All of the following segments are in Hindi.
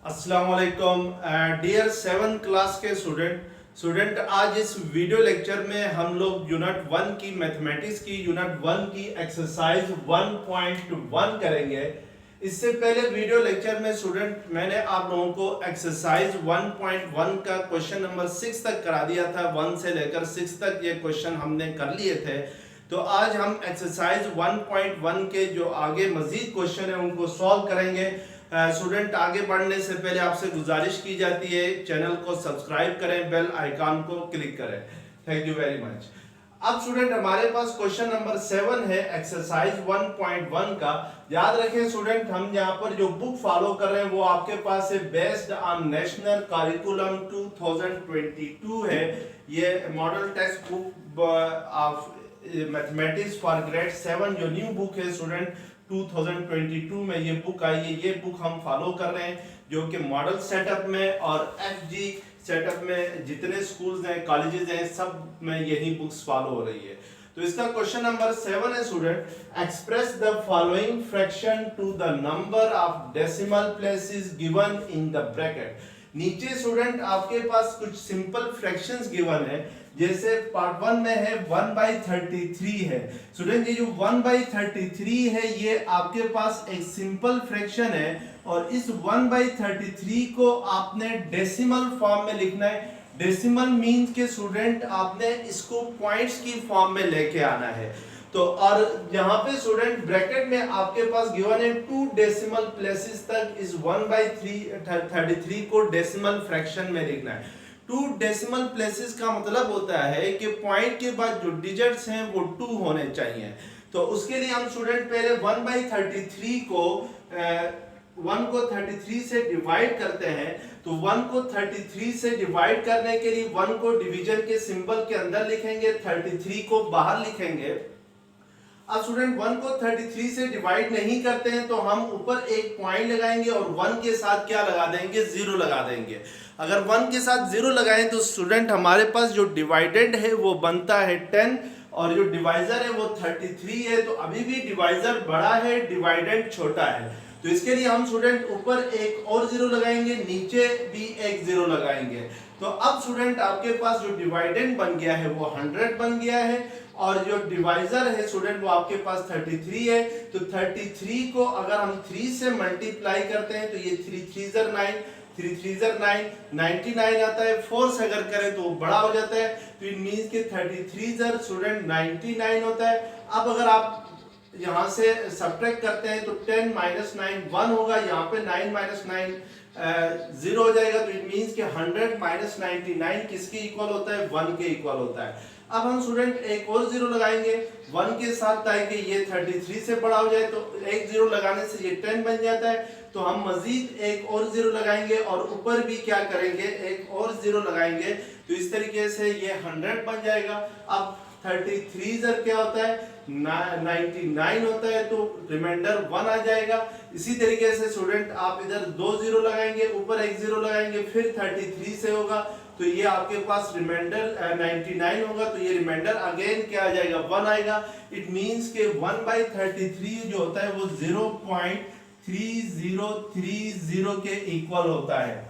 अस्सलाम वालेकुम डियर 7 क्लास के स्टूडेंट आज इस वीडियो लेक्चर में हम लोग यूनिट 1 की मैथमेटिक्स की यूनिट 1 की एक्सरसाइज 1.1 करेंगे। इससे पहले वीडियो लेक्चर में स्टूडेंट मैंने आप लोगों को एक्सरसाइज 1.1 का क्वेश्चन नंबर 6 तक करा दिया था। 1 से लेकर 6 तक ये क्वेश्चन हमने कर लिए थे। तो आज हम एक्सरसाइज 1.1 के जो आगे मजीद क्वेश्चन है उनको सॉल्व करेंगे। स्टूडेंट आगे बढ़ने से पहले आपसे गुजारिश की जाती है चैनल को सब्सक्राइब करें, बेल आइकॉन को क्लिक करें। Thank you very much. अब स्टूडेंट हमारे पास क्वेश्चन नंबर 7 है एक्सरसाइज 1.1 का। याद रखें स्टूडेंट, हम यहाँ पर जो बुक फॉलो कर रहे हैं वो आपके पास है बेस्ड ऑन नेशनल करिकुलम 2022 है। ये model text book of mathematics for grade 7 जो न्यू बुक है स्टूडेंट 2022 में ये बुक आई है। ये बुक हम फॉलो कर रहे हैं जो कि मॉडल सेटअप में और एफजी सेटअप में जितने स्कूल्स हैं, कॉलेजेस हैं, सब में यही बुक्स फॉलो हो रही है। तो इसका क्वेश्चन नंबर 7 है student, express the following fraction to the number of decimal places given in the bracket. नीचे स्टूडेंट आपके पास कुछ सिंपल फ्रैक्शंस गिवन है। जैसे पार्ट 1 में है 1/33 है स्टूडेंट। ये जो 1/33 है ये आपके पास एक सिंपल फ्रैक्शन है और इस 1/33 को आपने डेसिमल फॉर्म में लिखना है। डेसिमल मीन्स के स्टूडेंट आपने इसको पॉइंट्स की फॉर्म में लेके आना है। तो और यहाँ पे स्टूडेंट ब्रैकेट में आपके पास गिवन है 2 डेसिमल प्लेसेस तक इस 1/33 को डेसिमल फ्रैक्शन में लिखना है। 2 डेसिमल प्लेसेस का मतलब होता है कि पॉइंट के बाद जो डिजिट्स हैं वो 2 होने चाहिए। तो उसके लिए हम स्टूडेंट पहले 1/33 को 1 को 33 से डिवाइड करते हैं। तो 1 को 33 से डिवाइड करने के लिए 1 को डिवीजन के सिंबल के अंदर लिखेंगे, 33 को बाहर लिखेंगे। अब स्टूडेंट 1 को 33 से डिवाइड नहीं करते हैं तो हम ऊपर एक पॉइंट लगाएंगे और 1 के साथ क्या लगा देंगे, 0 लगा देंगे। अगर 1 के साथ 0 लगाएं तो स्टूडेंट हमारे पास जो डिवाइडेड है वो बनता है 10 और जो डिवाइजर है वो 33 है। तो अभी भी डिवाइजर बड़ा है, डिवाइडेड छोटा है। तो इसके लिए हम स्टूडेंट ऊपर एक और 0 लगाएंगे, नीचे भी एक 0 लगाएंगे। तो अब स्टूडेंट आपके पास जो डिवाइडेंड बन गया है वो 100 बन गया है और जो डिवाइजर है स्टूडेंट वो आपके पास 33 है। तो 33 को अगर हम 3 से मल्टीप्लाई करते हैं तो ये 3 3 ज़र 9, 3 3 ज़र 9, 99 आता है। 4 से अगर करें तो वो बड़ा हो जाता है। तो इट मींस कि 33 ज़र स्टूडेंट 99 होता है। अब अगर आप यहाँ से सब्ट्रैक्ट करते हैं तो 10 - 9 1 होगा, यहाँ पे 9 - 9 0 हो जाएगा। तो इट मींस कि 100 - 99 किसके इक्वल होता है, 1 के इक्वल होता है। अब हम स्टूडेंट एक और 0 लगाएंगे 1 के साथ ताकि ये 33 से बड़ा हो जाए। तो एक 0 लगाने से ये 10 बन जाता है। तो हम मजीद एक और 0 लगाएंगे और ऊपर भी क्या करेंगे, एक और 0 लगाएंगे। तो इस तरीके से ये 100 बन जाएगा। अब 33 ज़र क्या होता है, 99 होता है। तो रिमाइंडर 1 आ जाएगा। इसी तरीके से स्टूडेंट आप इधर 2 0 लगाएंगे, ऊपर एक 0 लगाएंगे, फिर 33 से होगा तो ये आपके पास रिमाइंडर 99 होगा। तो ये रिमाइंडर अगेन क्या आ जाएगा, 1 आएगा। इट मींस के 1/33 जो होता है वो 0.3030 के इक्वल होता है।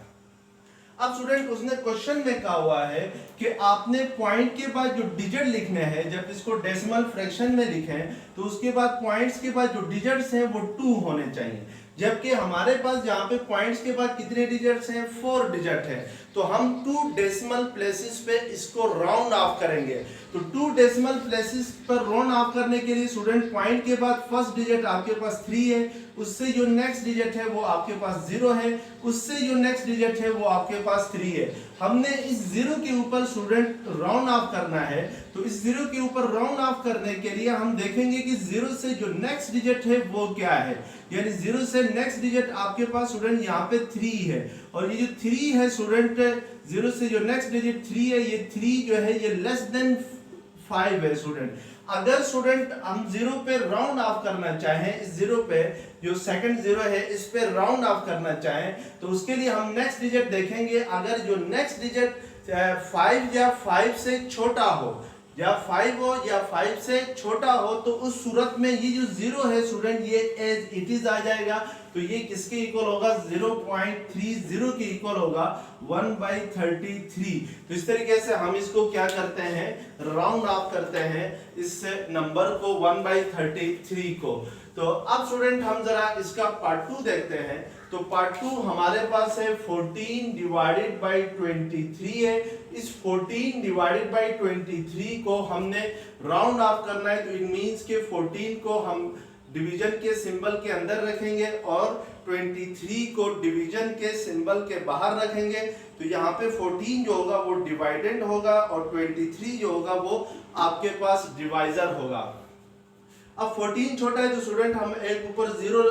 अब स्टूडेंट उसने क्वेश्चन में कहा हुआ है कि आपने पॉइंट के बाद जो डिजिट लिखने हैं, जब इसको डेसिमल फ्रैक्शन में लिखें तो उसके बाद पॉइंट्स के बाद जो डिजिट्स हैं वो 2 होने चाहिए। जबकि हमारे पास जहाँ पे पॉइंट्स के बाद कितने डिजिट्स हैं, 4 डिजिट हैं। तो हम 2 डेसिमल प्लेसेस पे इसको राउंड ऑफ करेंगे। तो 2 डेसिमल प्लेसेस पर राउंड ऑफ करने के लिए स्टूडेंट पॉइंट के बाद फर्स्ट डिजिट आपके पास 3 है, उससे जो नेक्स्ट डिजिट है वो आपके पास 0 है, उससे जो नेक्स्ट डिजिट है वो आपके पास 3 है। हमने इस 0 के ऊपर स्टूडेंट राउंड ऑफ करना है। तो इस 0 के ऊपर राउंड ऑफ करने के लिए हम देखेंगे कि 0 से जो नेक्स्ट डिजिट है वो क्या है। यानी 0 से नेक्स्ट डिजिट आपके पास स्टूडेंट यहाँ पे 3 है और ये जो 3 है स्टूडेंट 0 से जो नेक्स्ट डिजिट 3 है, ये 3 जो है ये लेस देन 5 है स्टूडेंट। अगर स्टूडेंट हम 0 पे राउंड ऑफ करना चाहें, इस 0 पे जो सेकंड 0 है इस पे राउंड ऑफ करना चाहें तो उसके लिए हम नेक्स्ट डिजिट देखेंगे। अगर जो नेक्स्ट डिजिट 5 या 5 से छोटा हो, या 5 हो या 5 से छोटा हो, तो उस सूरत में ये जो 0 है स्टूडेंट ये एज इट इज आ जाएगा। तो ये किसके इक्वल होगा? 0.30 के इक्वल होगा 1/33। तो इस तरीके से हम इसको क्या करते हैं, राउंड ऑफ करते हैं इस नंबर को 1/33 को। तो अब स्टूडेंट हम जरा इसका पार्ट 2 देखते हैं। तो पार्ट 2 हमारे पास है 14 डिवाइडेड बाई 23 है। इस 14 डिवाइडेड बाई 23 को हमने राउंड ऑफ करना है। तो इट मींस के 14 को हम डिवीजन के सिंबल के अंदर रखेंगे और 23 को डिवीजन के सिंबल के बाहर रखेंगे। तो यहाँ पे 14 जो होगा वो डिवाइडेंड होगा और 23 जो होगा वो आपके पास डिवाइजर होगा। अब 14 छोटा है तो स्टूडेंट हम एक ऊपर 0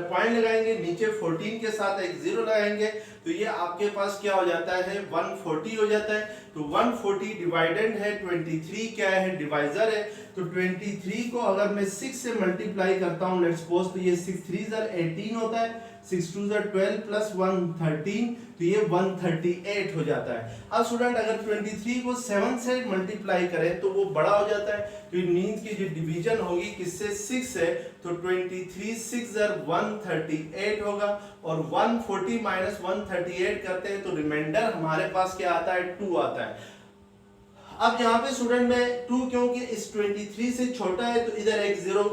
पॉइंट लगाएंगे, नीचे 14 के साथ एक 0 लगाएंगे, तो ये आपके पास क्या हो जाता है? 140 हो जाता है। तो 140 डिवाइडेंड है, 23 क्या है? डिवाइजर है। तो 23 को अगर मैं 6 से मल्टीप्लाई करता हूँ, लेट्स सपोज, तो ये 6 3 18 होता है, 6 2 12 प्लस 1 13, तो ये 138 हो जाता है। अब स्टूडेंट अगर 23 को 7 से मल्टीप्लाई करें तो वो बड़ा हो जाता है। तो इट मींस की जो डिवीजन होगी किससे? 6 से। तो 23 6 138 होगा और 140 माइनस 138 करते हैं तो रिमाइंडर हमारे पास क्या आता है? 2 आता है। अब यहाँ पे स्टूडेंट मैं 2 क्योंकि इस 23 से छोटा है तो इधर एक 0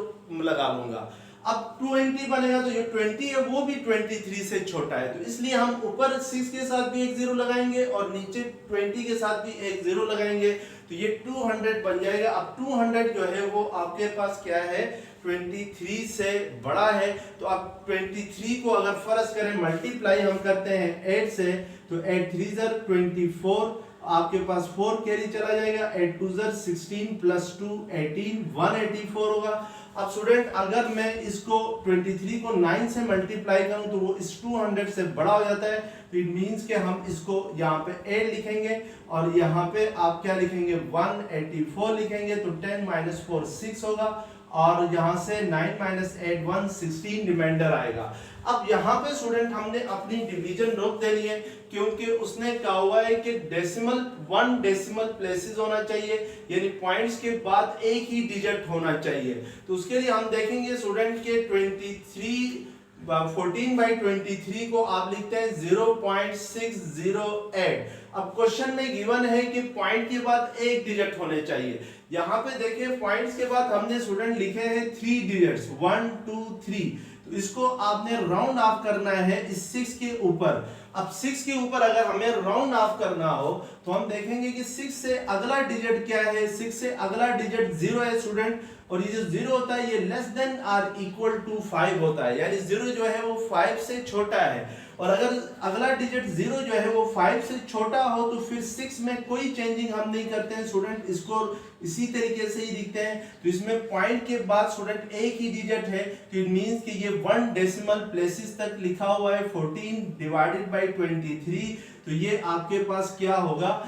लगा लूंगा। अब 20 बनेगा तो ये 20 है वो भी 23 से छोटा है, तो इसलिए हम ऊपर 6 के साथ भी एक 0 लगाएंगे और नीचे 20 के साथ भी एक 0 लगाएंगे, तो ये 200 बन जाएगा। अब 200 जो है वो आपके पास क्या है? 23 से बड़ा है। तो अब 23 को अगर फर्ज करें मल्टीप्लाई हम करते हैं 8 से, तो 8 3 24, आपके पास 4 कैरी चला जाएगा, 8 2 16 प्लस 2 18, 184 होगा। अब स्टूडेंट अगर मैं इसको 23 को 9 से मल्टीप्लाई करूं तो वो इस 200 से बड़ा हो जाता है। तो इट मींस के हम इसको यहाँ पे 8 लिखेंगे और यहाँ पे आप क्या लिखेंगे? 184 लिखेंगे। तो 10 माइनस 4 6 होगा और यहाँ से 9 माइनस 8 1 16 रिमाइंडर आएगा। अब यहाँ पे स्टूडेंट हमने अपनी डिवीजन रोक देनी है क्योंकि उसने कहा हुआ है कि डेसिमल 1 डेसिमल प्लेसेस होना चाहिए, यानी पॉइंट्स के बाद एक ही डिजिट होना चाहिए। तो उसके लिए हम देखेंगे स्टूडेंट के 14/23 को आप लिखते हैं 0.608। अब क्वेश्चन में गिवन है कि पॉइंट के बाद एक डिजिट होने चाहिए। यहाँ पे देखिए पॉइंट्स के बाद हमने स्टूडेंट लिखे हैं 3 डिजिट्स 1 2 3, तो इसको आपने राउंड ऑफ करना है इस 6 के ऊपर। अब 6 के ऊपर अगर हमें राउंड ऑफ करना हो तो हम देखेंगे कि 6 से अगला डिजिट क्या है? 6 से अगला डिजिट 0 है स्टूडेंट, और ये जो 0 होता है ये less than or equal to 5 होता है, यानी 0 जो है वो 5 से छोटा है। और अगर अगला डिजिट 0 जो है वो 5 से छोटा हो तो फिर 6 में कोई चेंजिंग हम नहीं करते हैं स्टूडेंट, इसको इसी तरीके से ही लिखते हैं। तो इसमें पॉइंट के बाद स्टूडेंट एक ही डिजिट है, तो इट मींस कि ये 1 डेसिमल प्लेसेस तक लिखा हुआ है 14 डिवाइडेड बाय 23, तो ये आपके पास क्या होगा?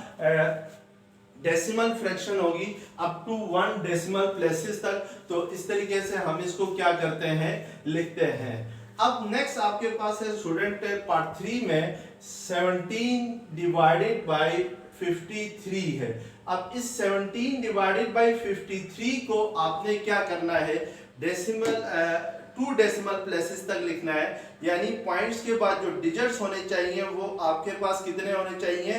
डेसिमल फ्रैक्शन होगी अप टू 1 डेसिमल प्लेसेस तक। तो इस तरीके से हम इसको क्या करते हैं? लिखते हैं। अब नेक्स्ट आपके पास है स्टूडेंट पार्ट 3 में 17 डिवाइडेड बाय 53 है। अब इस 17 डिवाइडेड बाय 53 को आपने क्या करना है? डेसिमल 2 डेसिमल प्लेसेस तक लिखना है, यानी पॉइंट्स के बाद जो डिजिट्स होने चाहिए वो आपके पास कितने होने चाहिए?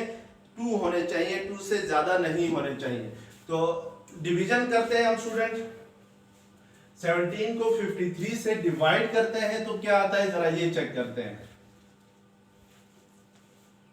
2 होने चाहिए, 2 से ज्यादा नहीं होने चाहिए। तो डिवीजन करते हैं हम स्टूडेंट, 17 को 53 से डिवाइड करते हैं तो क्या आता है जरा ये चेक करते हैं।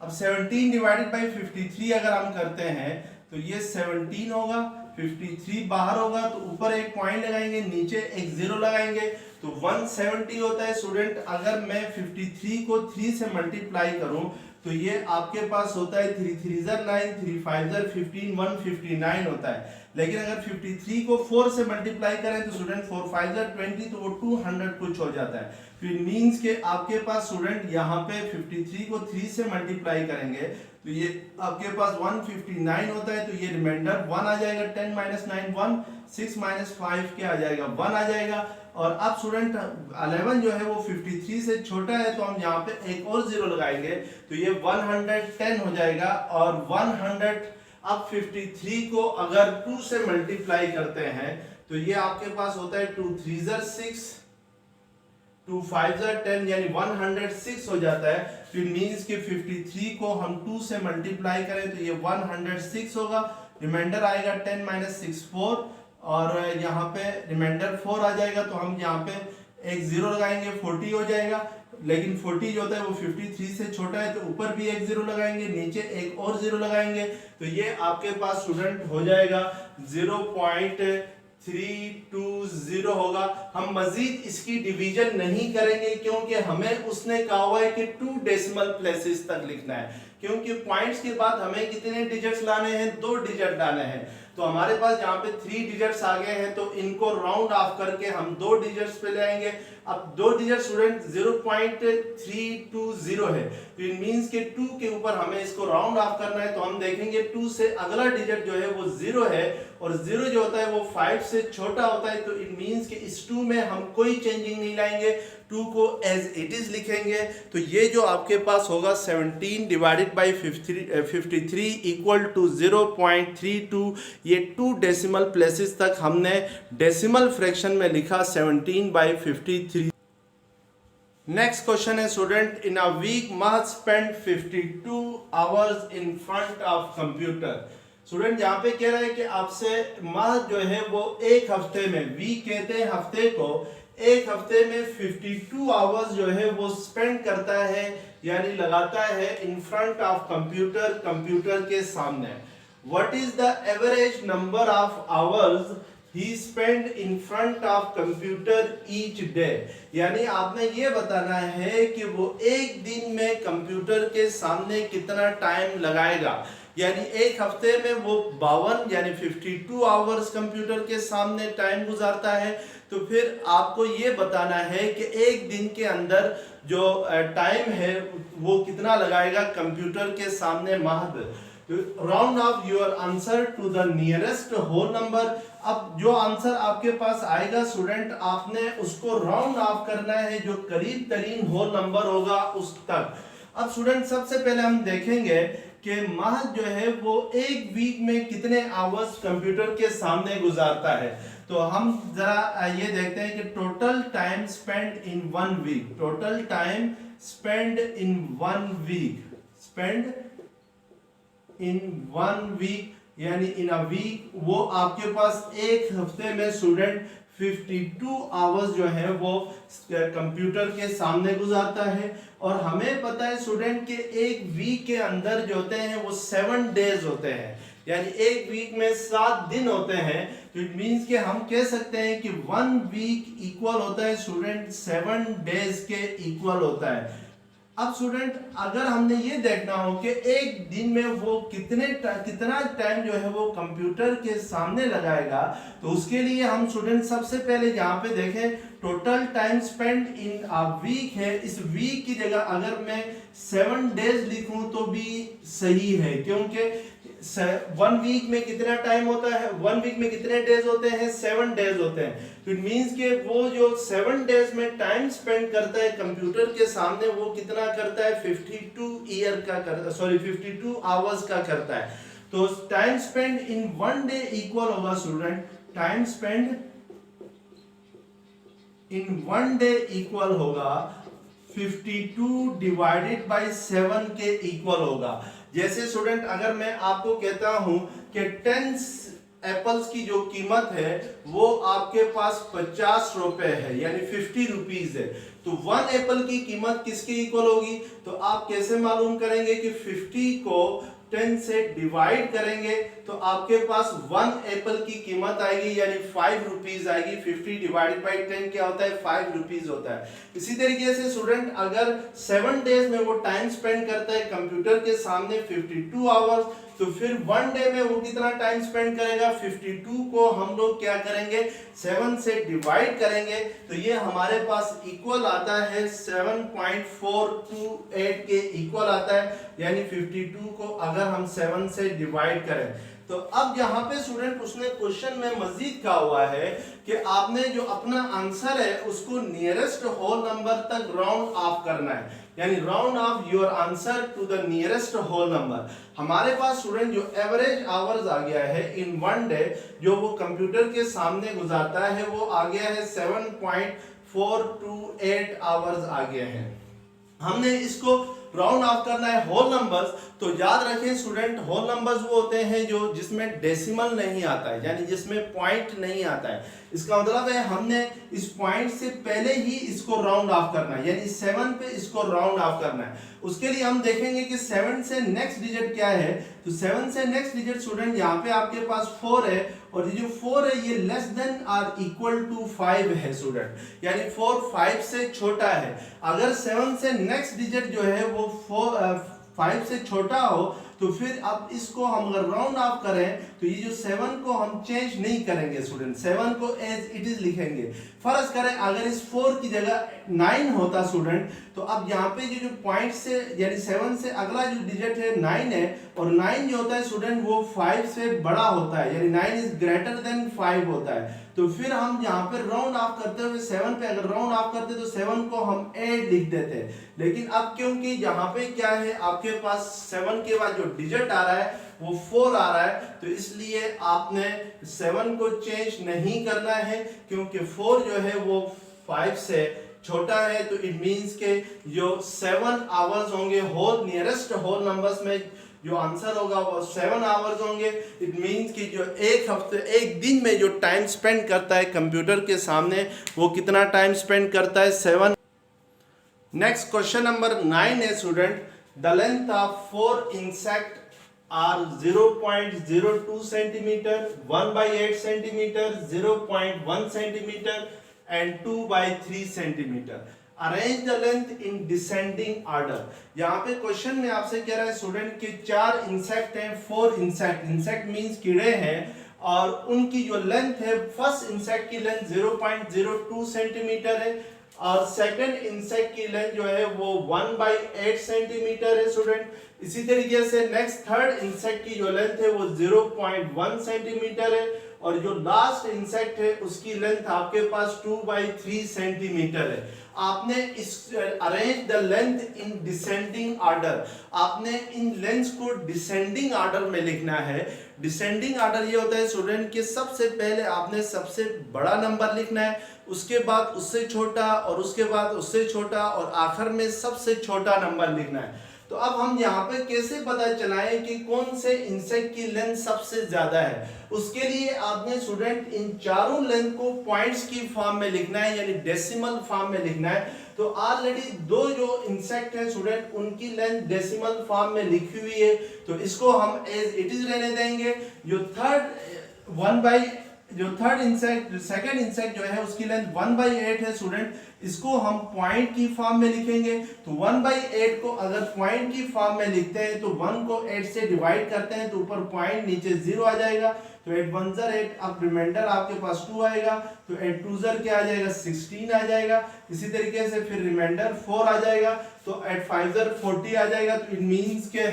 अब 17 डिवाइडेड बाय 53 अगर हम करते हैं तो ये 17 होगा, 53 बाहर होगा तो ऊपर एक पॉइंट लगाएंगे, नीचे एक 0 लगाएंगे, तो 170 होता है स्टूडेंट। अगर मैं 53 को 3 से मल्टीप्लाई करूं तो ये आपके पास होता है 3 3 9, 3 5 15, 159 होता है। लेकिन अगर 53 को 4 से मल्टीप्लाई करें तो स्टूडेंट 4 5 20, तो वो 200 कुछ हो जाता है। फिर मींस के आपके पास स्टूडेंट यहाँ पे 53 को 3 से मल्टीप्लाई करेंगे तो ये आपके पास 159 होता है, तो ये रिमाइंडर 1 आ जाएगा। 10 माइनस 9 1, 6 माइनस 5 क्या आ जाएगा? 1 आ जाएगा। और अब स्टूडेंट 11 जो है वो 53 से छोटा है, तो हम यहाँ पे एक और 0 लगाएंगे तो ये 110 हो जाएगा। और अब 53 को अगर 2 से मल्टीप्लाई करते हैं तो ये आपके पास होता है 2 3 6, 2 5 10, यानी 106 हो जाता है। तो इट मींस कि 53 को हम 2 से मल्टीप्लाई करें तो ये 106 होगा, रिमाइंडर आएगा 10 - 6 4, और यहाँ पे रिमाइंडर 4 आ जाएगा, तो हम यहाँ पे एक जीरो लगाएंगे, 40 हो जाएगा। लेकिन 40 जो होता है वो 53 से छोटा है, तो ऊपर भी एक जीरो लगाएंगे, नीचे एक और जीरो लगाएंगे, तो ये आपके पास स्टूडेंट हो जाएगा 0.320 होगा। हम मजीद इसकी डिवीजन नहीं करेंगे क्योंकि हमें उसने कहा हुआ है कि 2 डेसिमल प्लेसेस तक लिखना है, क्योंकि पॉइंट्स के बाद हमें कितने डिजिट्स लाने हैं, 2 डिजिट लाने हैं। तो हमारे पास यहाँ पे 3 डिजिट्स आ गए हैं, तो इनको राउंड ऑफ करके हम 2 डिजिट्स पे ले आएंगे। अब 2 डिजिट स्टूडेंट 0.320 है, तो इट मींस के 2 के ऊपर हमें इसको राउंड ऑफ करना है। तो हम देखेंगे 2 से अगला डिजिट जो है वो 0 है, और 0 जो होता है वो 5 से छोटा होता है, तो इट मींस कि इस 2 में हम कोई चेंजिंग नहीं लाएंगे, 2 को एज इट इज लिखेंगे। तो ये जो आपके पास होगा 17 डिवाइडेड बाई 53 इक्वल टू 0.32, ये 2 डेसिमल प्लेसेस तक हमने डेसिमल फ्रैक्शन में लिखा 17/53। नेक्स्ट क्वेश्चन है student, in a week Mahad spend 52 hours in front of computer. Student यहाँ पे कह रहा है कि आपसे महद जो है वो एक हफ्ते में, वीक कहते हैं हफ्ते को, एक हफ्ते में 52 आवर्स जो है वो स्पेंड करता है, यानी लगाता है इन फ्रंट ऑफ कंप्यूटर, कंप्यूटर के सामने। What is the average number of hours he spend in front of computer each day, यानी आपने ये बताना है कि वो एक दिन में कंप्यूटर के सामने कितना टाइम लगाएगा। यानी एक हफ्ते में वो 52 यानी 52 आवर्स कंप्यूटर के सामने टाइम गुजारता है, तो फिर आपको ये बताना है कि एक दिन के अंदर जो टाइम है वो कितना लगाएगा कंप्यूटर के सामने Mahad. Round off your answer to the nearest whole number. अब जो आंसर आपके पास आएगा स्टूडेंट, आपने उसको राउंड ऑफ करना है, जो करीब तरीन होल नंबर होगा उस तक। अब स्टूडेंट सबसे पहले हम देखेंगे कि महद जो है वो एक वीक में कितने आवर्स कंप्यूटर के सामने गुजारता है। तो हम जरा ये देखते हैं कि total time spend in 1 week, total time spend in 1 week, spend in 1 week, यानी इन अ वीक, वो आपके पास एक हफ्ते में स्टूडेंट 52 आवर्स जो है वो कंप्यूटर के सामने गुजारता है। और हमें पता है स्टूडेंट के एक वीक के अंदर जो होते हैं वो 7 डेज होते हैं, यानी एक वीक में 7 दिन होते हैं। तो इट मींस कि हम कह सकते हैं कि 1 वीक इक्वल होता है स्टूडेंट 7 डेज के इक्वल होता है। अब स्टूडेंट अगर हमने ये देखना हो कि एक दिन में वो कितना टाइम जो है वो कंप्यूटर के सामने लगाएगा, तो उसके लिए हम स्टूडेंट सबसे पहले यहाँ पे देखें total time spend in a week है। इस वीक की जगह अगर मैं 7 डेज लिखूं तो भी सही है, क्योंकि 1 वीक में कितना टाइम होता है, 1 वीक में कितने डेज होते हैं, 7 डेज होते हैं। तो इट मींस कि वो जो 7 डेज में टाइम स्पेंड करता है कंप्यूटर के सामने, वो कितना करता है 52 आवर्स का करता है। तो time spend in 1 day equal होगा student, time spend in 1 day equal होगा 52 डिवाइडेड बाय 7 के इक्वल होगा। जैसे स्टूडेंट अगर मैं आपको कहता हूं कि 10 एप्पल्स की जो कीमत है वो आपके पास 50 रुपए है, यानी 50 रुपीज है, तो 1 एप्पल की कीमत किसके इक्वल होगी? तो आप कैसे मालूम करेंगे कि 50 को 10 से डिवाइड करेंगे तो आपके पास 1 एप्पल की कीमत आएगी, यानी 5 रुपीज आएगी। 50 डिवाइडेड बाई 10 क्या होता है, 5 रुपीज होता है। इसी तरीके से स्टूडेंट अगर 7 डेज में वो टाइम स्पेंड करता है कंप्यूटर के सामने 52 आवर्स, तो फिर 1 डे में वो कितना टाइम स्पेंड करेगा, 52 को हम लोग क्या करेंगे 7 से डिवाइड करेंगे, तो ये हमारे पास इक्वल आता है 7.428 के इक्वल आता है, यानी 52 को अगर हम 7 से डिवाइड करें तो अब यहाँ पे स्टूडेंट उसने क्वेश्चन में मजीद कहा हुआ है कि आपने जो अपना आंसर है उसको नियरेस्ट होल नंबर तक राउंड ऑफ करना है, यानी round off your answer to the nearest whole number. हमारे पास स्टूडेंट जो एवरेज आवर्स आ गया है इन वन डे, जो वो कंप्यूटर के सामने गुजारता है, वो आ गया है 7.428 आवर्स आ गए हैं। हमने इसको राउंड ऑफ करना है होल नंबर्स। तो याद रखें स्टूडेंट, होल नंबर्स वो होते हैं जो जिसमें डेसिमल नहीं आता है, यानी जिसमें पॉइंट नहीं आता है। इसका मतलब है हमने इस पॉइंट से पहले ही इसको राउंड ऑफ करना है, यानी 7 पे इसको राउंड ऑफ करना है। उसके लिए हम देखेंगे कि 7 से नेक्स्ट डिजिट क्या है। तो 7 से नेक्स्ट डिजिट स्टूडेंट यहाँ पे आपके पास 4 है, और ये जो 4 है ये less than or equal to 5 है स्टूडेंट, यानी 4 5 से छोटा है। अगर 7 से नेक्स्ट डिजिट जो है वो 5 से छोटा हो तो फिर अब इसको हम अगर राउंड ऑफ करें तो ये जो 7 को हम चेंज नहीं करेंगे स्टूडेंट, 7 को एज इट इज लिखेंगे। फर्ज करें अगर इस 4 की जगह 9 होता स्टूडेंट, तो अब यहाँ पे जो पॉइंट से यानी 7 से अगला जो डिजिट है 9 है, और 9 जो होता है स्टूडेंट वो 5 से बड़ा होता है, यानी 9 इज ग्रेटर देन 5 होता है। तो फिर हम यहाँ पे राउंड ऑफ करते हुए 7 पे अगर राउंड ऑफ करते तो 7 को हम 8 लिख देते। लेकिन अब क्योंकि यहाँ पे क्या है आपके पास 7 के बाद जो डिजिट आ रहा है वो 4 आ रहा है, तो इसलिए आपने 7 को चेंज नहीं करना है, क्योंकि 4 जो है वो 5 से छोटा है। तो इट मींस के जो 7 आवर्स होंगे होल नियरेस्ट होल नंबर्स में जो आंसर होगा वो 7 आवर्स होंगे। इट मींस कि जो एक दिन में जो टाइम स्पेंड करता है कंप्यूटर के सामने वो कितना टाइम स्पेंड करता है, 7। नेक्स्ट क्वेश्चन नंबर 9 है student, the length of 4 insect are 0.02 centimetre, 1/8 centimetre, 0.1 centimetre and 2/3 centimetre. Arrange the length in descending order. यहाँ पे क्वेश्चन में आपसे कह रहा है स्टूडेंट कि 4 इंसेक्ट हैं, 4 इंसेक्ट, इंसेक्ट मींस कीड़े हैं, और उनकी जो लेंथ है, फर्स्ट इंसेक्ट की लेंथ 0.02 सेंटीमीटर है, और सेकंड इंसेक्ट की लेंथ जो है वो 1/8 सेंटीमीटर है स्टूडेंट। इसी तरीके से नेक्स्ट थर्ड इंसेक्ट की जो लेंथ है वो 0.1 सेंटीमीटर है, और जो लास्ट इंसेक्ट है उसकी लेंथ आपके पास 2/3 सेंटीमीटर है। आपने इस arrange the length in descending order, आपने इन लेंथ्स को डिसेंडिंग ऑर्डर में लिखना है। डिसेंडिंग ऑर्डर ये होता है स्टूडेंट कि सबसे पहले आपने सबसे बड़ा नंबर लिखना है, उसके बाद उससे छोटा, और उसके बाद उससे छोटा, और आखिर में सबसे छोटा नंबर लिखना है। तो अब हम यहाँ पे कैसे पता चलाएं कि कौन से इंसेक्ट की लेंथ सबसे ज्यादा है। उसके लिए आपने स्टूडेंट इन चारों लेंथ को पॉइंट्स की फॉर्म में लिखना है, यानी डेसिमल फॉर्म में लिखना है। तो ऑलरेडी 2 जो इंसेक्ट है स्टूडेंट उनकी लेंथ डेसिमल फॉर्म में लिखी हुई है, तो इसको हम एज इट इज रहने देंगे। जो थर्ड इंसेक्ट, सेकंड इंसेक्ट जो है उसकी लेंथ 1/8 है स्टूडेंट, इसको हम पॉइंट की फॉर्म में लिखेंगे। तो 1/8 को अगर पॉइंट की फॉर्म में लिखते हैं तो 1 को 8 से डिवाइड करते हैं तो ऊपर पॉइंट नीचे 0 आ जाएगा, तो 8 1 ज़र 8, अब रिमाइंडर आपके पास 2 आएगा, तो 8 2 ज़र क्या आ जाएगा 16 आ जाएगा। इसी तरीके से फिर रिमाइंडर 4 आ जाएगा, तो 8 5 ज़र 40 आ जाएगा। तो इट मींस के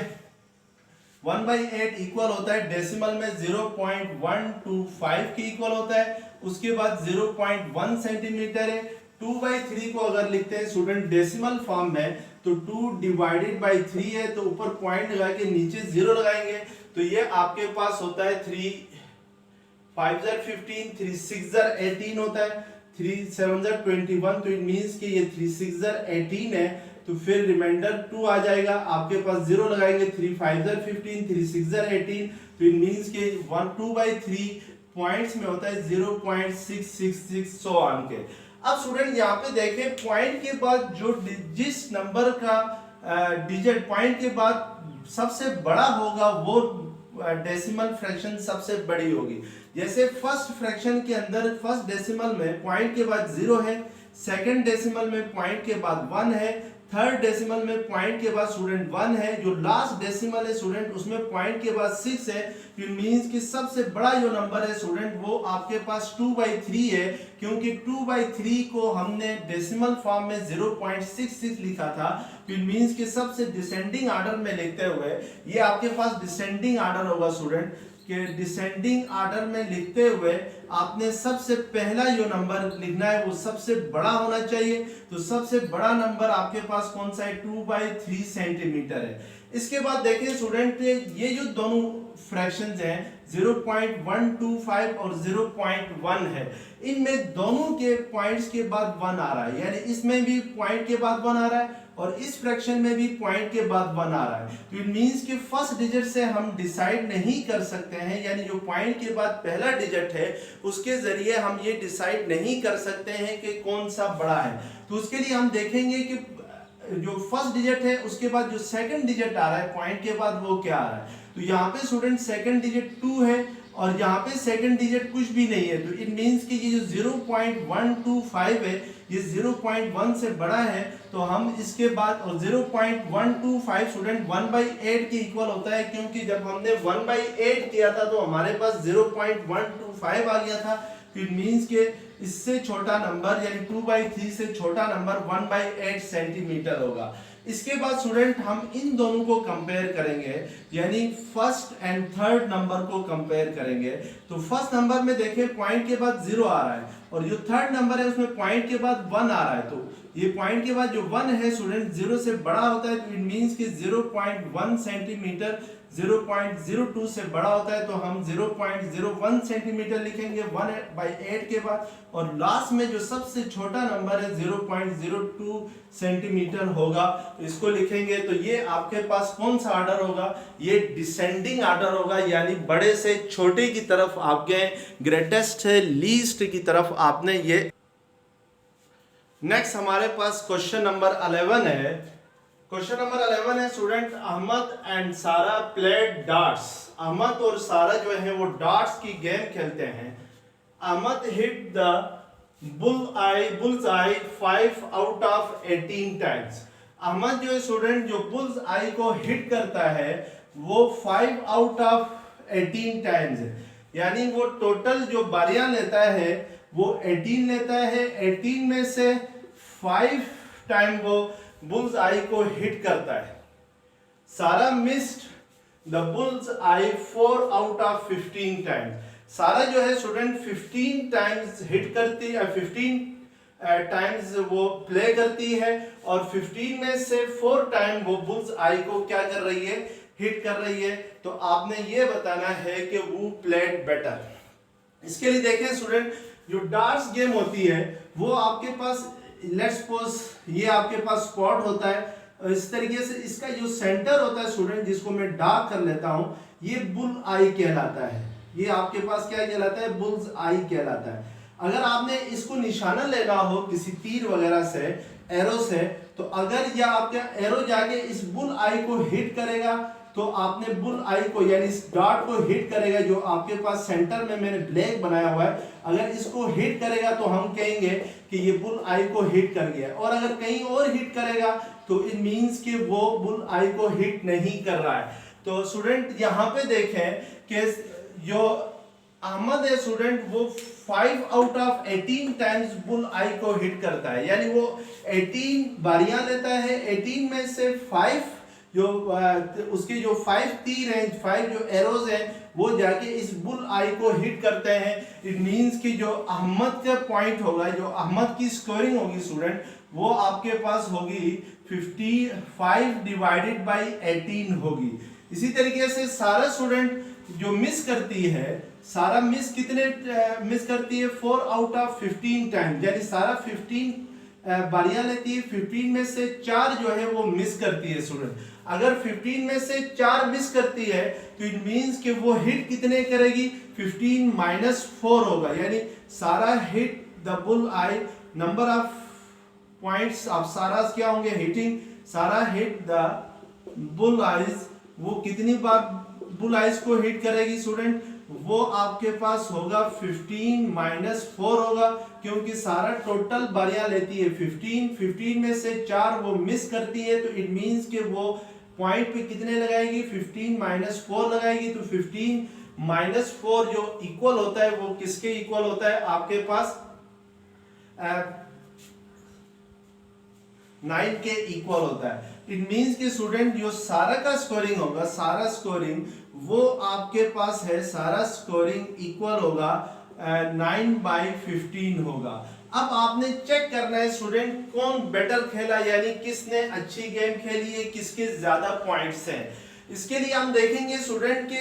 1/8 इक्वल होता है डेसिमल में 0.125 के इक्वल होता है। उसके बाद 0.1 सेंटीमीटर है। 2/3 को अगर लिखते हैं स्टूडेंट डेसिमल फॉर्म में तो 2/3 है, तो ऊपर पॉइंट लगा के नीचे 0 लगाएंगे, तो ये आपके पास होता है 3 5 ज़र 15, 3 6 ज़र 18 होता है, 3 7 ज़र 21, तो इट मींस कि ये 3 6 ज़र 18 है। तो फिर रिमाइंडर 2 आ जाएगा, आपके पास 0 लगाएंगे, 3 5 ज़र 15, 3 6 ज़र 18, तो इट मींस कि 2/3 पॉइंट्स में होता है 0.666 सो ऑन के। अब स्टूडेंट यहाँ पे देखें पॉइंट के बाद जो जिस नंबर का डिजिट पॉइंट के बाद सबसे बड़ा होगा वो डेसिमल फ्रैक्शन सबसे बड़ी होगी। जैसे फर्स्ट फ्रैक्शन के अंदर फर्स्ट डेसिमल में पॉइंट के बाद 0 है, सेकंड डेसिमल में पॉइंट के बाद 1 है, थर्ड डेसिमल में पॉइंट के बाद स्टूडेंट 1 है, जो लास्ट डेसिमल है स्टूडेंट उसमें पॉइंट के बाद 6 है। इट मींस कि सबसे बड़ा जो नंबर है स्टूडेंट वो आपके पास 2/3 है, क्योंकि 2/3 को हमने डेसिमल फॉर्म में 0.66 लिखा था। तो इट मींस कि सबसे डिसेंडिंग ऑर्डर में लिखते हुए ये आपके पास डिसेंडिंग ऑर्डर होगा स्टूडेंट के डिसेंडिंग ऑर्डर में लिखते हुए आपने सबसे पहला जो नंबर लिखना है वो सबसे बड़ा होना चाहिए। तो सबसे बड़ा नंबर आपके पास कौन सा है, 2/3 सेंटीमीटर है। इसके बाद देखिए स्टूडेंट, ये जो दोनों फ्रैक्शंस हैं 0.125 और 0.1 है, इनमें दोनों के पॉइंट्स के बाद 1 आ रहा है, यानी इसमें भी पॉइंट के बाद 1 आ रहा है और इस फ्रैक्शन में भी पॉइंट के बाद 1 आ रहा है। तो इट मींस कि फर्स्ट डिजिट से हम डिसाइड नहीं कर सकते हैं, यानी जो पॉइंट के बाद पहला डिजिट है उसके जरिए हम ये डिसाइड नहीं कर सकते हैं कि कौन सा बड़ा है। तो उसके लिए हम देखेंगे कि जो फर्स्ट डिजिट है उसके बाद जो सेकंड डिजिट आ रहा है पॉइंट के बाद वो क्या आ रहा है। तो यहाँ पे स्टूडेंट सेकंड डिजिट 2 है और यहाँ पे सेकंड डिजिट कुछ भी नहीं है। तो इट मींस कि ये जो 0.125 है ये 0.1 से बड़ा है। तो हम इसके बाद, और 0.125 स्टूडेंट 1/8 के इक्वल होता है, क्योंकि जब हमने 1/8 किया था तो हमारे पास 0.125 आ गया था। तो इट मींस के इससे छोटा नंबर यानी 2/3 से छोटा नंबर 1/8 सेंटीमीटर होगा। इसके बाद स्टूडेंट हम इन दोनों को कंपेयर करेंगे, यानी फर्स्ट एंड थर्ड नंबर को कंपेयर करेंगे। तो फर्स्ट नंबर में देखें पॉइंट के बाद 0 आ रहा है और जो थर्ड नंबर है उसमें पॉइंट के बाद 1 आ रहा है। तो ये पॉइंट के बाद जो 1 है स्टूडेंट 0 से बड़ा होता है। तो इट मींस कि 0.1 सेंटीमीटर 0.02 से बड़ा होता है। तो हम 0.01 सेंटीमीटर लिखेंगे 1/8 के बाद, और लास्ट में जो सबसे छोटा नंबर है 0.02 सेंटीमीटर होगा, तो इसको लिखेंगे। तो ये आपके पास कौन सा ऑर्डर होगा, ये डिसेंडिंग ऑर्डर होगा, यानी बड़े से छोटे की तरफ आप गए, ग्रेटेस्ट से लीस्ट की तरफ आपने ये। नेक्स्ट हमारे पास क्वेश्चन नंबर 11 है। क्वेश्चन नंबर 11 है स्टूडेंट, अहमद एंड सारा प्लेड डार्ट्स। अहमद और सारा जो है वो डार्ट्स की गेम खेलते हैं। Ahmad hit the bull's eye 5 out of 18 times. Ahmad जो है स्टूडेंट जो बुल्स आई को हिट करता है वो 5 आउट ऑफ 18 टाइम्स है, यानी वो टोटल जो बारियां लेता है वो 18 लेता है। 18 में से 5 टाइम वो बुल्स आई को हिट करता है। सारा missed the bull's I 4 out of 15 times. सारा जो है स्टूडेंट 15 टाइम्स हिट करती है, 15 टाइम्स वो प्ले करती है और 15 में से 4 टाइम वो बुल्स आई को क्या कर रही है, हिट कर रही है। तो आपने ये बताना है कि वो प्लेड बेटर। इसके लिए देखें स्टूडेंट, जो डार्ट्स गेम होती है वो आपके पास, लेट्स सपोज ये आपके पास स्पॉट होता है, इस तरीके से इसका जो सेंटर होता है स्टूडेंट, जिसको मैं डार्क कर लेता हूं, ये बुल आई कहलाता है। ये आपके पास क्या कहलाता है, बुल्स आई कहलाता है। अगर आपने इसको निशाना लेना हो किसी तीर वगैरह से, एरो से, तो अगर यह आपका एरो जाके इस बुल आई को हिट करेगा तो आपने बुल आई को यानी इस डॉट को हिट करेगा, जो आपके पास सेंटर में मैंने ब्लैक बनाया हुआ है, अगर इसको हिट करेगा तो हम कहेंगे कि ये बुल आई को हिट कर गया। और अगर कहीं और हिट करेगा तो इट मींस कि वो बुल आई को हिट नहीं कर रहा है। तो स्टूडेंट यहाँ पे देखें कि जो अहमद है स्टूडेंट वो 5 आउट ऑफ 18 टाइम्स बुल आई को हिट करता है, यानी वो 18 बारियां लेता है। 18 में से 5 जो उसके जो 5 तीर हैं, 5 जो एरोज हैं, वो जाके इस बुल आई को हिट करते हैं। इट मींस कि जो अहमद का पॉइंट होगा, जो अहमद की स्कोरिंग होगी स्टूडेंट, वो आपके पास होगी 55 डिवाइडेड बाई 18 होगी। इसी तरीके से सारा स्टूडेंट जो मिस करती है, सारा मिस कितने मिस करती है, 4 आउट ऑफ 15 टाइम, यानी सारा 15 बारियां लेती है। 15 में से 4 जो है वो मिस करती है स्टूडेंट। अगर 15 में से 4 मिस करती है तो इट मींस कि वो हिट कितने करेगी, 15 माइनस 4 होगा, यानी सारा hit the bull I, number of points of सारा क्या होंगे, हिटिंग सारा हिट द बुल आइज, वो कितनी बार बुल आइज को हिट करेगी स्टूडेंट, वो आपके पास होगा 15 माइनस 4 होगा, क्योंकि सारा टोटल बारियां लेती है 15 में से 4 वो मिस करती है। तो इट मींस कि वो पॉइंट पे कितने लगाएगी, 15 माइनस 4 लगाएगी। तो 15 माइनस 4 जो इक्वल होता है वो किसके इक्वल होता है, आपके पास 9 के इक्वल होता है। इट मींस कि स्टूडेंट जो सारा का स्कोरिंग होगा, सारा स्कोरिंग वो आपके पास है, सारा स्कोरिंग इक्वल होगा 9/15 होगा। अब आपने चेक करना है स्टूडेंट कौन बेटर खेला, यानी किसने अच्छी गेम खेली है, किसके ज्यादा पॉइंट्स हैं। इसके लिए हम देखेंगे स्टूडेंट के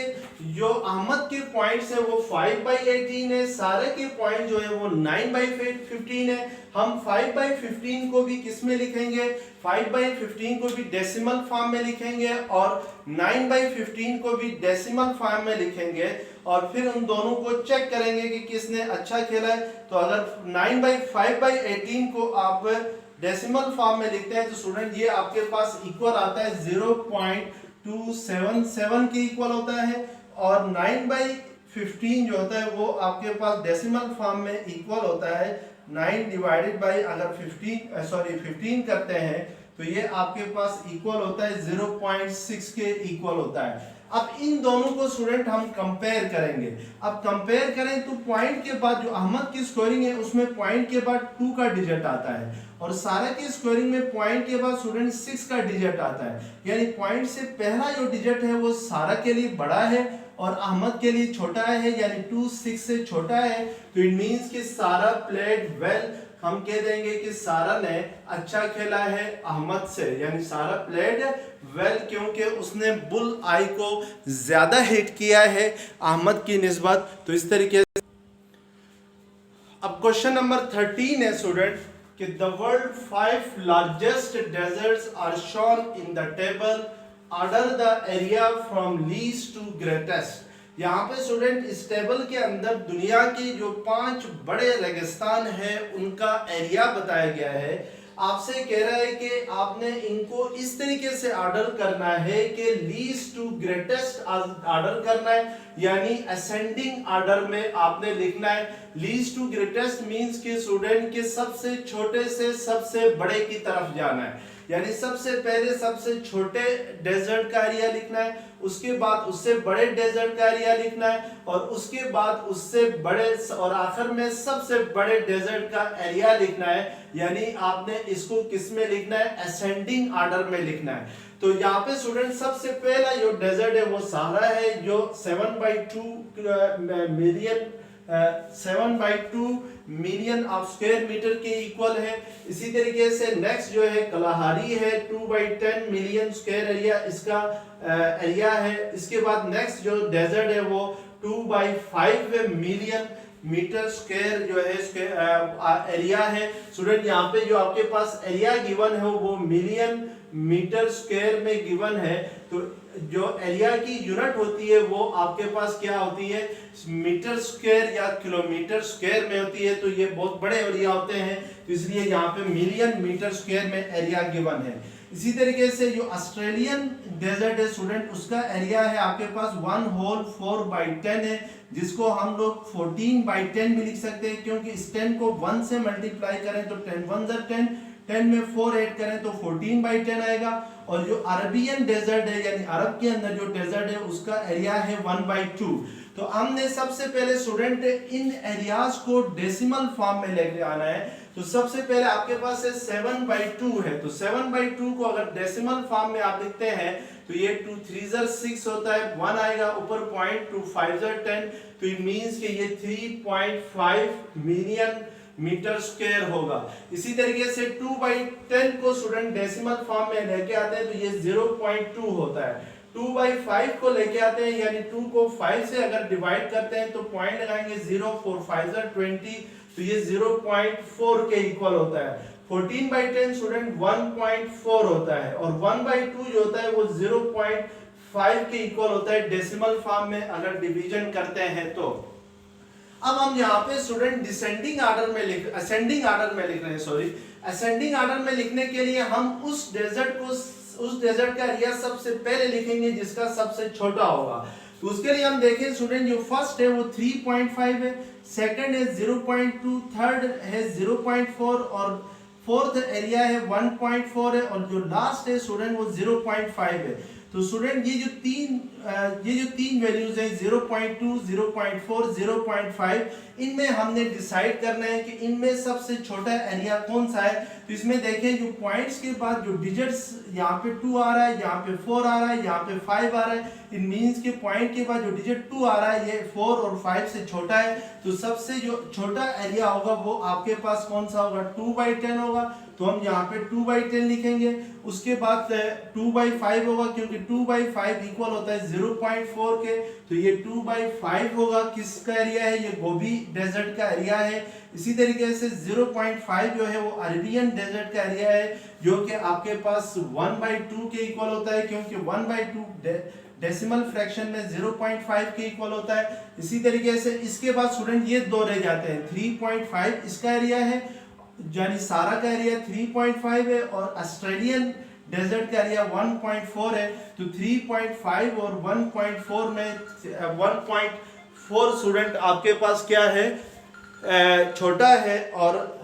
जो अहमद के पॉइंट्स है वो 5/18 है, सारे के पॉइंट जो है वो 9/15 है। हम 5/15 को भी किस में लिखेंगे, 5/15 को भी डेसिमल फॉर्म में लिखेंगे और 9/15 को भी डेसिमल फॉर्म में लिखेंगे और फिर उन दोनों को चेक करेंगे कि किसने अच्छा खेला है। तो अगर 5/18 को आप डेसिमल फॉर्म में लिखते हैं तो स्टूडेंट ये आपके पास इक्वल आता है 0.277 के इक्वल होता है और 9/15 जो होता है वो आपके पास डेसिमल फॉर्म में इक्वल होता है 9 डिवाइडेड बाई अगर 15 करते हैं तो ये आपके पास इक्वल होता है 0.6 के इक्वल होता है। अब इन दोनों को स्टूडेंट हम कंपेयर करेंगे। अब कंपेयर करें तो पॉइंट के बाद जो अहमद की स्कोरिंग है उसमें पॉइंट के बाद 2 का डिजिट आता है और सारा की स्कोरिंग में पॉइंट के बाद स्टूडेंट 6 का डिजिट आता है, यानी पॉइंट से पहला जो डिजिट है वो सारा के लिए बड़ा है और अहमद के लिए छोटा है, यानी 2 6 से छोटा है। तो इट मींस कि सारा प्लेड वेल, हम कह देंगे कि सारा ने अच्छा खेला है अहमद से, यानी सारा प्लेड वेल क्योंकि उसने बुल आई को ज्यादा हिट किया है अहमद की निस्बत। तो इस तरीके से अब क्वेश्चन नंबर 13 है स्टूडेंट कि the world 5 largest deserts are shown in the table, order the area from least to greatest. यहाँ पे स्टूडेंट इस टेबल के अंदर दुनिया की जो 5 बड़े रेगिस्तान है उनका एरिया बताया गया है। आपसे कह रहा है कि आपने इनको इस तरीके से ऑर्डर करना है कि लीस्ट टू ग्रेटेस्ट ऑर्डर करना है, यानी असेंडिंग ऑर्डर में आपने लिखना है। लीस्ट टू ग्रेटेस्ट मींस कि स्टूडेंट के सबसे छोटे से सबसे बड़े की तरफ जाना है, यानी सबसे पहले सबसे छोटे डेजर्ट का एरिया लिखना है, उसके बाद उससे बड़े डेजर्ट का एरिया लिखना है और उसके बाद उससे बड़े और आखिर में सबसे बड़े डेजर्ट का एरिया लिखना है। यानी आपने इसको किस में लिखना है, असेंडिंग ऑर्डर में लिखना है। तो यहाँ पे स्टूडेंट सबसे पहला जो डेजर्ट है वो सहारा है जो 7/2 मिलियन ऑफ स्क्वायर मीटर के इक्वल है। इसी तरीके से नेक्स्ट जो है कलाहारी है 2/10 मिलियन स्क्वायर एरिया इसका एरिया है। इसके बाद नेक्स्ट जो डेजर्ट है वो 2/5 मिलियन मीटर स्क्वायर जो है एरिया है। स्टूडेंट यहाँ पे जो आपके पास एरिया गिवन है वो मिलियन मीटर स्क्वायर में गिवन है। तो जो एरिया की यूनिट होती है वो आपके पास क्या होती है, मीटर स्क्वायर या किलोमीटर स्क्वायर में होती है। तो ये बहुत बड़े एरिया होते हैं तो इसलिए यहाँ पे मिलियन मीटर स्क्वायर में एरिया गिवन है। इसी तरीके से जो ऑस्ट्रेलियन डेजर्ट है स्टूडेंट उसका एरिया है आपके पास 1/4/10 है, जिसको हम लोग 14/10 भी लिख सकते हैं क्योंकि इस 10 को 1 से मल्टीप्लाई करें तो 10 1 10, 10 में 4 ऐड करें तो 14/10 आएगा। और जो अरबियन डेजर्ट है यानी अरब के अंदर जो डेजर्ट है उसका एरिया है 1/2। तो हमने सबसे पहले स्टूडेंट इन एरियाज को डेसिमल फॉर्म में लेके आना है। तो सबसे पहले आपके पास है 7/2 है, तो 7/2 को अगर डेसिमल फॉर्म में आप लिखते हैं तो ये 2 3 6 होता है, 1 आएगा ऊपर पॉइंट, 2 5 10, तो इट मींस कि ये 3.5 मिलियन मीटर स्क्वायर होगा। इसी तरीके से 2/10 को स्टूडेंट डेसिमल फॉर्म में लेके आते हैं तो ये 0.2 होता है। 2/5 को लेके आते हैं यानी 2 को 5 से अगर डिवाइड करते हैं तो पॉइंट लगाएंगे 0 4 5 20, तो ये 0.4 के इक्वल होता है। 14/10 स्टूडेंट 1.4 होता है और 1/2 जो होता है वो 0.5 के इक्वल होता है डेसिमल फॉर्म में अगर डिवीजन करते हैं तो। अब हम यहाँ पे स्टूडेंट असेंडिंग ऑर्डर में लिख रहे हैं। असेंडिंग ऑर्डर में लिखने के लिए हम उस डेजर्ट का एरिया सबसे पहले लिखेंगे जिसका सबसे छोटा होगा। तो उसके लिए हम देखें स्टूडेंट जो फर्स्ट है वो 3.5 है, सेकंड है 0.2, थर्ड है 0.4 और फोर्थ एरिया है 1.4 है और जो लास्ट है स्टूडेंट वो 0.5 है। तो स्टूडेंट ये जो तीन वैल्यूज हैं 0.2, 0.4, 0.5, इनमें हमने डिसाइड करना है कि इनमें सबसे छोटा एरिया कौन सा है। तो इसमें देखें जो पॉइंट्स के बाद जो डिजिट्स यहाँ पे 2 आ रहा है, यहाँ पे 4 आ रहा है, यहाँ पे 5 आ रहा है, इन मीन्स के पॉइंट के बाद जो डिजिट 2 आ रहा है ये 4 और 5 से छोटा है। तो सबसे जो छोटा एरिया होगा वो आपके पास कौन सा होगा, 2/10 होगा। तो हम यहाँ पे 2/10 लिखेंगे। उसके बाद 2/5 होगा, क्योंकि 2/5 इक्वल होता है 0.4 के, तो ये 2/5 होगा। किसका एरिया है, ये गोबी डेजर्ट का एरिया है। इसी तरीके से 0.5 जो है वो अरेबियन डेजर्ट का एरिया है, जो कि आपके पास 1/2 के इक्वल होता है, क्योंकि 1/2 डेसिमल फ्रैक्शन में 0.5 के इक्वल होता है। इसी तरीके से इसके बाद स्टूडेंट ये दो रह जाते हैं, 3.5 इसका एरिया है, यानी सारा का एरिया 3.5 है, और ऑस्ट्रेलियन डेजर्ट का एरिया 1.4 है। तो 3.5 और 1.4 में 1.4 स्टूडेंट आपके पास क्या है, छोटा है, और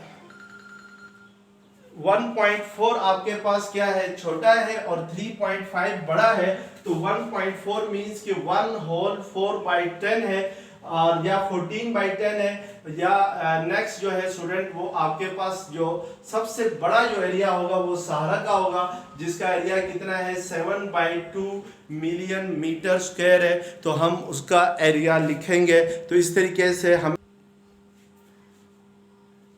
1.4 आपके पास क्या है, छोटा है, और 3.5 बड़ा है। तो 1.4 मींस कि 1/4/10 है, और या 14/10 है। या नेक्स्ट जो है स्टूडेंट वो आपके पास जो सबसे बड़ा जो एरिया होगा वो सहारा का होगा, जिसका एरिया कितना है, 7/2 मिलियन मीटर स्क्वायर है। तो हम उसका एरिया लिखेंगे। तो इस तरीके से हम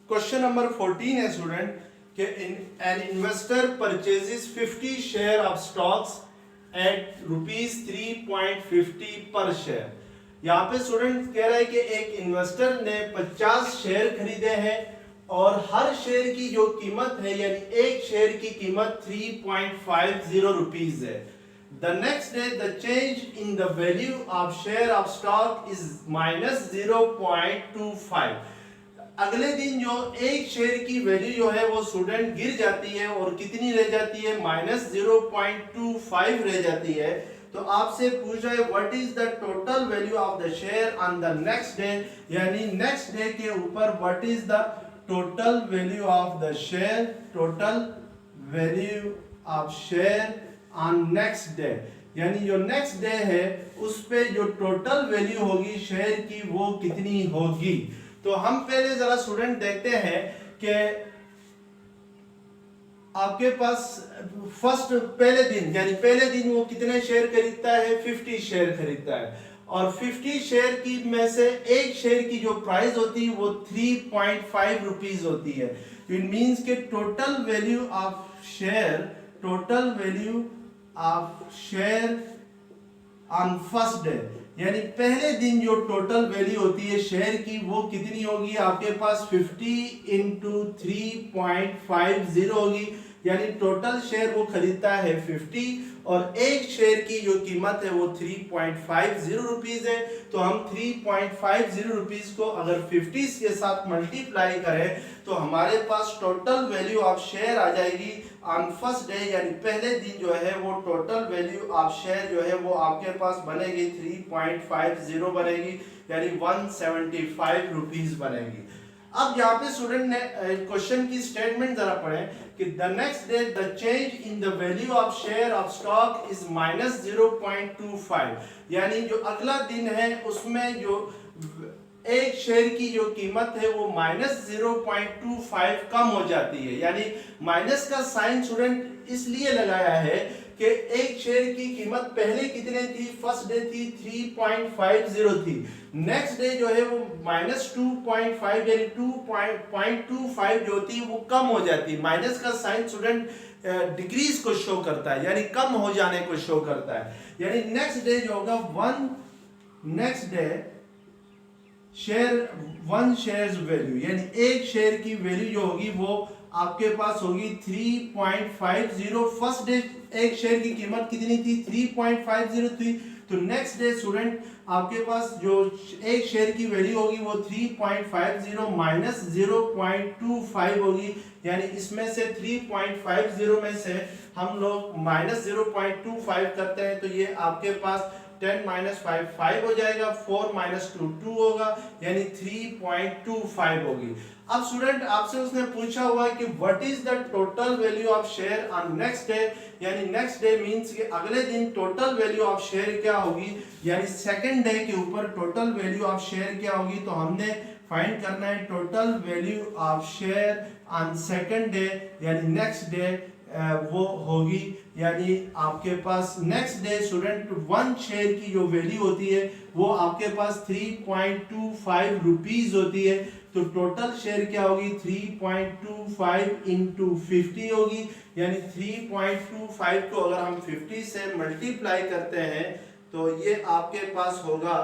क्वेश्चन नंबर 14 है स्टूडेंट कि an investor purchases 50 share of stocks eight ₹3.50 पर शेयर। यहाँ पे स्टूडेंट कह रहा है कि एक इन्वेस्टर ने 50 शेयर खरीदे हैं, और हर शेयर की जो कीमत है, यानी एक शेयर की कीमत 3.50 रुपीज है। The next day the change in the value of share of stock is -0.25। अगले दिन जो एक शेयर की वैल्यू जो है वो स्टूडेंट गिर जाती है, और कितनी रह जाती है, -0.25 रह जाती है। तो आपसे पूछ रहा है what is the total value of the share on the next day, यानी नेक्स्ट डे के ऊपर what is the total value of the share, total value of share on next day, यानी जो नेक्स्ट डे है उस पे जो टोटल वैल्यू होगी शेयर की वो कितनी होगी। तो हम पहले जरा स्टूडेंट देखते हैं कि आपके पास फर्स्ट पहले दिन, यानी पहले दिन वो कितने शेयर खरीदता है, 50 शेयर खरीदता है, और 50 शेयर की में से एक शेयर की जो प्राइस होती है वो 3.5 रुपीज होती है। तो इट मींस के total value of share, total value of share on first day, यानी पहले दिन जो टोटल वैल्यू होती है शेयर की वो कितनी होगी, आपके पास 50 इंटू 3.50 होगी, यानी टोटल शेयर वो खरीदता है 50, और एक शेयर की जो कीमत है वो 3.50 रुपीज है। तो हम 3.50 रुपीज को अगर 50 के साथ मल्टीप्लाई करें तो हमारे पास टोटल वैल्यू ऑफ शेयर आ जाएगी ऑन फर्स्ट डे, यानी पहले दिन जो है वो टोटल वैल्यू ऑफ शेयर जो है वो आपके पास बनेगी 3.50 बनेगी, यानी 175 रुपीज बनेगी। अब यहाँ पे स्टूडेंट ने क्वेश्चन की स्टेटमेंट जरा पढ़ें कि the next day the change in the value of share of stock is -0.25, यानी जो अगला दिन है उसमें जो एक शेयर की जो कीमत है वो -0.25 कम हो जाती है। यानी माइनस का साइन स्टूडेंट इसलिए लगाया है कि एक शेयर की कीमत पहले कितने थी, फर्स्ट डे थी 3.50 थी, नेक्स्ट डे जो है वो -2.5 यानी 2.25 जो होती है वो कम हो जाती है। माइनस का साइन स्टूडेंट डिक्रीज को शो करता है, यानी कम हो जाने को शो करता है। यानी नेक्स्ट डे जो होगा next day one shares value, यानी एक शेयर की वैल्यू जो होगी वो आपके पास होगी 3.50। फर्स्ट डे एक शेयर की कीमत कितनी थी, 3.50 थी। तो नेक्स्ट डे स्टूडेंट आपके पास जो एक शेयर की वैल्यू होगी वो 3.50 माइनस 0.25 होगी, यानी इसमें से 3.50 में से हम लोग -0.25 करते हैं तो ये आपके पास 10 माइनस 5 5 हो जाएगा, 4 माइनस 2 2 होगा, यानी 3.25 होगी। अब स्टूडेंट आपसे उसने पूछा हुआ है कि what is the total value of share on next day, यानी नेक्स्ट डे मींस कि अगले दिन टोटल वैल्यू ऑफ शेयर क्या होगी, यानी सेकंड डे के ऊपर टोटल वैल्यू ऑफ शेयर क्या होगी। तो हमने फाइंड करना है total value of share on second day, यानी नेक्स्ट डे वो होगी, यानी आपके पास नेक्स्ट डे स्टूडेंट 1 शेयर की जो वैल्यू होती है वो आपके पास 3.25 रुपीज होती है। तो टोटल शेयर क्या होगी, 3.25 इंटू 50 होगी, यानी 3.25 को अगर हम 50 से मल्टीप्लाई करते हैं तो ये आपके पास होगा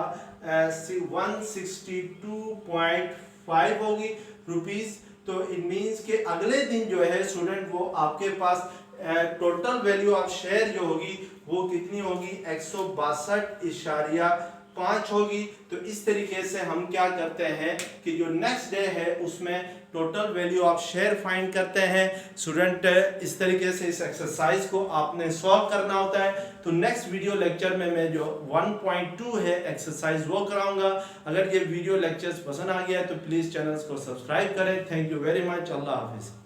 162.5 होगी रुपीस। तो इट मींस के अगले दिन जो है स्टूडेंट वो आपके पास टोटल वैल्यू ऑफ शेयर जो होगी वो कितनी होगी, 162.5 होगी। तो इस तरीके से हम क्या करते हैं कि जो नेक्स्ट डे है उसमें total value of share find करते हैं। स्टूडेंट इस तरीके से इस एक्सरसाइज को आपने सॉल्व करना होता है। तो नेक्स्ट वीडियो लेक्चर में मैं जो 1.2 है एक्सरसाइज वो कराऊंगा। अगर ये वीडियो लेक्चर्स पसंद आ गया है तो प्लीज चैनल्स को सब्सक्राइब करें। Thank you very much. Allah Hafiz.